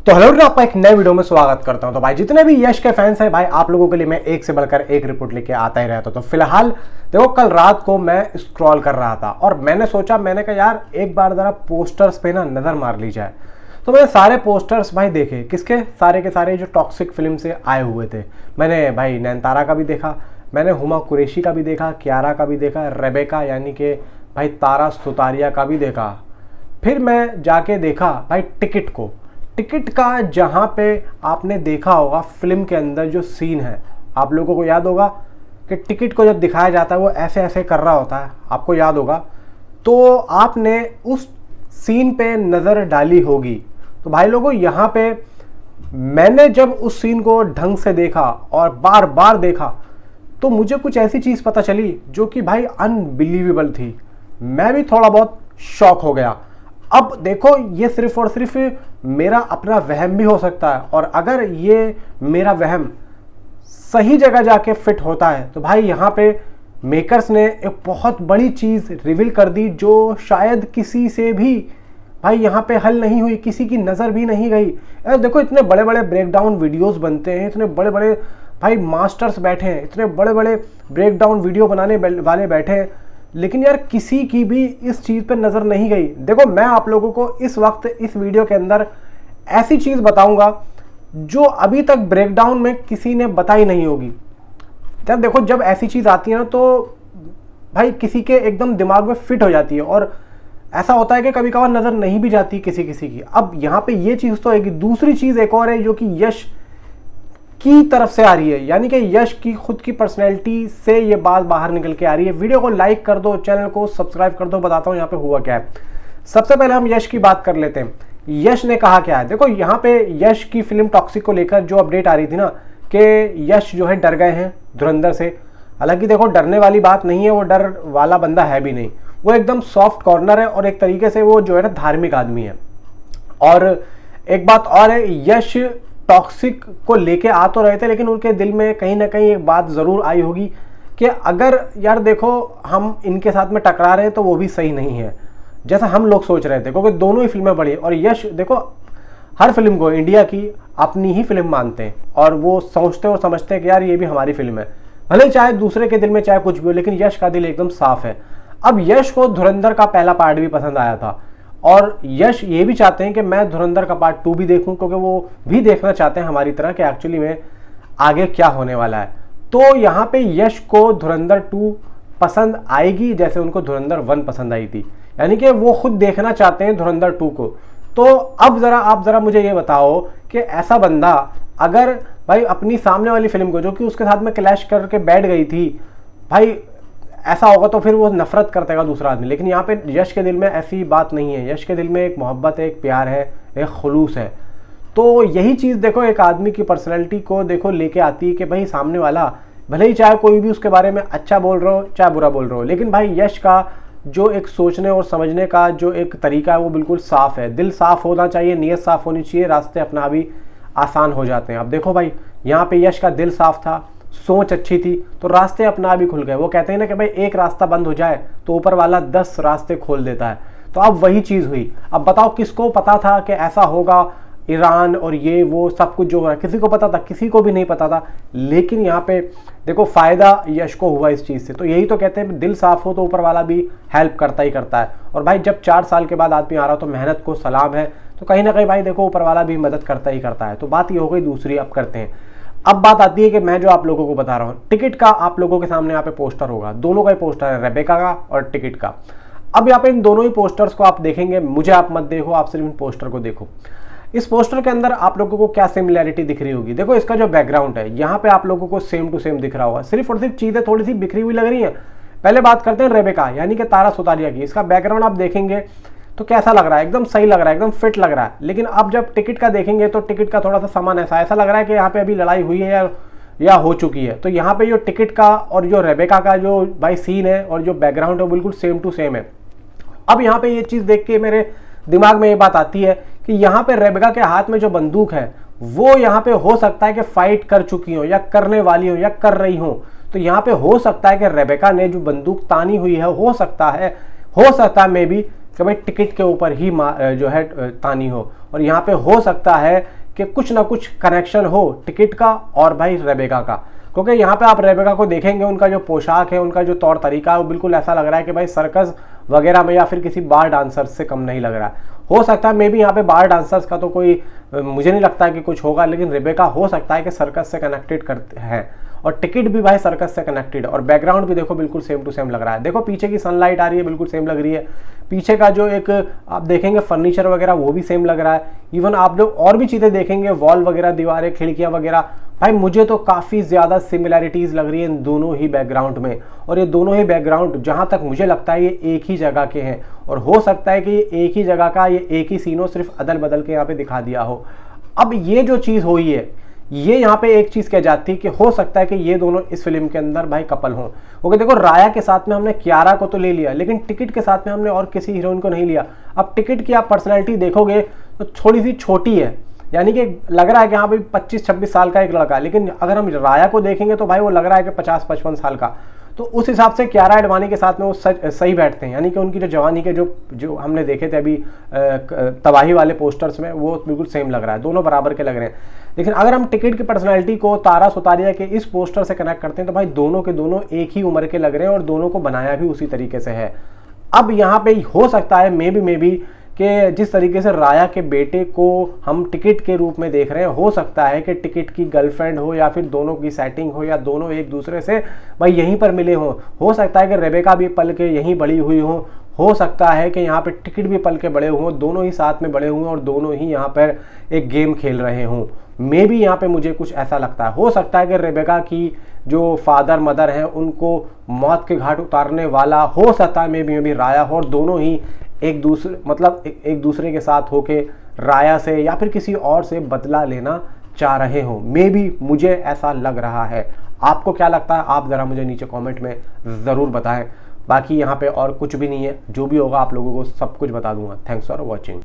तो hello friends, आपका एक नए वीडियो में स्वागत करता हूं। तो भाई जितने भी यश के फैंस हैं भाई, आप लोगों के लिए मैं एक से बढ़कर एक रिपोर्ट लेके आता ही रहता हूं। तो फिलहाल देखो, कल रात को मैं स्क्रॉल कर रहा था और मैंने कहा यार एक बार जरा पोस्टर्स पे ना नजर मार ली जाए। तो मैंने सारे पोस्टर्स भाई देखे, किसके सारे के सारे जो टॉक्सिक फिल्म से आए हुए थे। मैंने भाई नयनतारा का भी देखा, मैंने हुमा कुरैशी का भी देखा, कियारा का भी देखा, रेबेका यानी कि भाई तारा सुतारिया का भी देखा। फिर मैं जाके देखा भाई टिकट का, जहाँ पे आपने देखा होगा फिल्म के अंदर जो सीन है, आप लोगों को याद होगा कि टिकट को जब दिखाया जाता है वो ऐसे ऐसे कर रहा होता है, आपको याद होगा। तो आपने उस सीन पे नज़र डाली होगी। तो भाई लोगों, यहाँ पे मैंने जब उस सीन को ढंग से देखा और बार बार देखा तो मुझे कुछ ऐसी चीज़ पता चली जो कि भाई अनबिलीवेबल थी। मैं भी थोड़ा बहुत शॉक हो गया। अब देखो, ये सिर्फ और सिर्फ मेरा अपना वहम भी हो सकता है, और अगर ये मेरा वहम सही जगह जाके फिट होता है तो भाई यहाँ पे मेकर्स ने एक बहुत बड़ी चीज़ रिवील कर दी जो शायद किसी से भी भाई यहाँ पे हल नहीं हुई, किसी की नज़र भी नहीं गई। देखो, इतने बड़े बड़े ब्रेकडाउन वीडियोस बनते हैं, इतने बड़े बड़े भाई मास्टर्स बैठे हैं, इतने बड़े बड़े ब्रेकडाउन वीडियो बनाने वाले बैठे हैं, लेकिन यार किसी की भी इस चीज़ पे नज़र नहीं गई। देखो, मैं आप लोगों को इस वक्त इस वीडियो के अंदर ऐसी चीज़ बताऊंगा जो अभी तक ब्रेकडाउन में किसी ने बताई नहीं होगी। जब देखो, जब ऐसी चीज़ आती है ना तो भाई किसी के एकदम दिमाग में फिट हो जाती है, और ऐसा होता है कि कभी कभार नज़र नहीं भी जाती किसी किसी की। अब यहाँ पे ये चीज़ तो है, दूसरी चीज़ एक और है जो कि यश की तरफ से आ रही है, यानी कि यश की खुद की पर्सनैलिटी से ये बात बाहर निकल के आ रही है। वीडियो को लाइक कर दो, चैनल को सब्सक्राइब कर दो, बताता हूँ यहाँ पे हुआ क्या है। सबसे पहले हम यश की बात कर लेते हैं। यश ने कहा क्या है। देखो, यहाँ पे यश की फिल्म टॉक्सिक को लेकर जो अपडेट आ रही थी ना कि यश जो है डर गए हैं धुरंधर से। हालांकि देखो, डरने वाली बात नहीं है, वो डर वाला बंदा है भी नहीं, वो एकदम सॉफ्ट कॉर्नर है और एक तरीके से वो जो है ना धार्मिक आदमी है। और एक बात और है, यश टॉक्सिक को लेके आ तो रहे थे, लेकिन उनके दिल में कहीं ना कहीं एक बात ज़रूर आई होगी कि अगर यार देखो हम इनके साथ में टकरा रहे हैं तो वो भी सही नहीं है, जैसा हम लोग सोच रहे थे, क्योंकि दोनों ही फिल्में बड़ी। और यश देखो, हर फिल्म को इंडिया की अपनी ही फिल्म मानते हैं और वो सोचते और समझते हैं कि यार ये भी हमारी फिल्म है, भले चाहे दूसरे के दिल में चाहे कुछ भी हो, लेकिन यश का दिल एकदम साफ है। अब यश को धुरंधर का पहला पार्ट भी पसंद आया था और यश ये भी चाहते हैं कि मैं धुरंधर का पार्ट 2 भी देखूं, क्योंकि वो भी देखना चाहते हैं हमारी तरह कि एक्चुअली में आगे क्या होने वाला है। तो यहाँ पे यश को धुरंधर 2 पसंद आएगी जैसे उनको धुरंधर 1 पसंद आई थी, यानी कि वो खुद देखना चाहते हैं धुरंधर 2 को। तो अब आप जरा मुझे ये बताओ कि ऐसा बंदा अगर भाई अपनी सामने वाली फिल्म को, जो कि उसके साथ में क्लैश करके बैठ गई थी, भाई ऐसा होगा तो फिर वो नफरत करतेगा दूसरा आदमी। लेकिन यहाँ पे यश के दिल में ऐसी बात नहीं है, यश के दिल में एक मोहब्बत है, एक प्यार है, एक खुलूस है। तो यही चीज़ देखो एक आदमी की पर्सनैलिटी को देखो लेके आती है कि भाई सामने वाला भले ही चाहे कोई भी उसके बारे में अच्छा बोल रहा हो चाहे बुरा बोल रहा हो, लेकिन भाई यश का जो एक सोचने और समझने का जो एक तरीका है वो बिल्कुल साफ़ है। दिल साफ़ होना चाहिए, नीयत साफ़ होनी चाहिए, रास्ते अपना भी आसान हो जाते हैं। अब देखो भाई, यहाँ पे यश का दिल साफ़ था, सोच अच्छी थी, तो रास्ते अपना भी खुल गए। वो कहते हैं ना कि भाई एक रास्ता बंद हो जाए तो ऊपर वाला 10 रास्ते खोल देता है। तो अब वही चीज़ हुई। अब बताओ, किसको पता था कि ऐसा होगा, ईरान और ये वो सब कुछ जो हो रहा है, किसी को पता था? किसी को भी नहीं पता था। लेकिन यहाँ पे देखो फ़ायदा यश को हुआ इस चीज़ से। तो यही तो कहते हैं, दिल साफ़ हो तो ऊपर वाला भी हेल्प करता ही करता है। और भाई जब 4 साल के बाद आदमी आ रहा हो तो मेहनत को सलाम है। तो कहीं ना कहीं भाई देखो ऊपर वाला भी मदद करता ही करता है। तो बात ये हो गई दूसरी। अब करते हैं, अब बात आती है कि मैं जो आप लोगों को बता रहा हूँ, टिकट का आप लोगों के सामने यहाँ पे पोस्टर होगा, दोनों का ही पोस्टर है, रेबेका का और टिकट का। अब यहाँ पे इन दोनों ही पोस्टर्स को आप देखेंगे, मुझे आप मत देखो, आप सिर्फ इन पोस्टर को देखो। इस पोस्टर के अंदर आप लोगों को क्या सिमिलैरिटी दिख रही होगी। देखो, इसका जो बैकग्राउंड है यहाँ पे आप लोगों को सेम टू सेम दिख रहा होगा, सिर्फ और सिर्फ चीज़ें थोड़ी सी बिखरी हुई लग रही हैं। पहले बात करते हैं रेबेका यानी कि तारा सुतारिया की। इसका बैकग्राउंड आप देखेंगे तो कैसा लग रहा है, एकदम सही लग रहा है, एकदम फिट लग रहा है। लेकिन अब जब टिकट का देखेंगे तो टिकट का थोड़ा सा सामान ऐसा लग रहा है कि यहाँ पे अभी लड़ाई हुई है या हो चुकी है। तो यहाँ पे जो टिकट का और जो रेबेका का जो भाई सीन है और जो बैकग्राउंड है वो बिल्कुल सेम टू सेम है। अब यहाँ पे ये चीज़ देख के मेरे दिमाग में ये बात आती है कि यहाँ पे रेबेका के हाथ में जो बंदूक है वो यहाँ पे हो सकता है कि फाइट कर चुकी हो या करने वाली हो या कर रही हो। तो यहाँ पे हो सकता है कि रेबेका ने जो बंदूक तानी हुई है हो सकता है मे बी कि भाई टिकट के ऊपर ही जो है तानी हो, और यहाँ पे हो सकता है कि कुछ ना कुछ कनेक्शन हो टिकट का और भाई रेबेका का, क्योंकि यहाँ पे आप रेबेका को देखेंगे, उनका जो पोशाक है, उनका जो तौर तरीका है, वो बिल्कुल ऐसा लग रहा है कि भाई सर्कस वगैरह में या फिर किसी बार डांसर्स से कम नहीं लग रहा है। हो सकता है मे बी यहाँ पे बार डांसर्स का तो कोई मुझे नहीं लगता है कि कुछ होगा, लेकिन रेबेका हो सकता है कि सर्कस से कनेक्टेड करते हैं, और टिकट भी भाई सर्कस से कनेक्टेड, और बैकग्राउंड भी देखो बिल्कुल सेम टू सेम लग रहा है। देखो पीछे की सनलाइट आ रही है, बिल्कुल सेम लग रही है, पीछे का जो एक आप देखेंगे फर्नीचर वगैरह वो भी सेम लग रहा है। इवन आप लोग और भी चीज़ें देखेंगे, वॉल वगैरह, दीवारें, खिड़कियाँ वगैरह, भाई मुझे तो काफ़ी ज़्यादा सिमिलैरिटीज़ लग रही है इन दोनों ही बैकग्राउंड में। और ये दोनों ही बैकग्राउंड जहाँ तक मुझे लगता है ये एक ही जगह के हैं, और हो सकता है कि ये एक ही जगह का, ये एक ही सीनों सिर्फ अदल बदल के यहाँ पे दिखा दिया हो। अब ये जो चीज़ हुई है, ये यहाँ पे एक चीज़ कह जाती है कि हो सकता है कि ये दोनों इस फिल्म के अंदर भाई कपल हों। ओके, देखो राया के साथ में हमने कियारा को तो ले लिया, लेकिन टिकट के साथ में हमने और किसी हीरोइन को नहीं लिया। अब टिकट की आप पर्सनैलिटी देखोगे तो थोड़ी सी छोटी है, यानी कि लग रहा है कि हाँ भाई 25-26 साल का एक लड़का, लेकिन अगर हम राया को देखेंगे तो भाई वो लग रहा है कि 50-55 साल का। तो उस हिसाब से कियारा एडवाणी के साथ में वो सही बैठते हैं, यानी कि उनकी जो जवानी के जो हमने देखे थे अभी तबाही वाले पोस्टर्स में, वो बिल्कुल सेम लग रहा है, दोनों बराबर के लग रहे हैं। लेकिन अगर हम टिकट की पर्सनैलिटी को तारा सुतारिया के इस पोस्टर से कनेक्ट करते हैं तो भाई दोनों के दोनों एक ही उम्र के लग रहे हैं, और दोनों को बनाया भी उसी तरीके से है। अब यहाँ पे हो सकता है मे बी कि जिस तरीके से राया के बेटे को हम टिकट के रूप में देख रहे हैं, हो सकता है कि टिकट की गर्लफ्रेंड हो, या फिर दोनों की सेटिंग हो, या दोनों एक दूसरे से भाई यहीं पर मिले हों। हो सकता है कि रेबेका भी पल के यहीं बड़ी हुई हो सकता है कि यहाँ पे टिकट भी पल के बड़े हों, दोनों ही साथ में बड़े हुए और दोनों ही यहाँ पर एक गेम खेल रहे हों। मे बी यहाँ पे मुझे कुछ ऐसा लगता है। हो सकता है कि रेबेका की जो फादर मदर हैं उनको मौत के घाट उतारने वाला हो सकता है मे बी राया हो, और दोनों ही एक दूसरे के साथ होके राया से या फिर किसी और से बदला लेना चाह रहे हो। मे बी मुझे ऐसा लग रहा है। आपको क्या लगता है, आप ज़रा मुझे नीचे कमेंट में ज़रूर बताएं। बाकी यहाँ पे और कुछ भी नहीं है, जो भी होगा आप लोगों को सब कुछ बता दूंगा। Thanks for watching.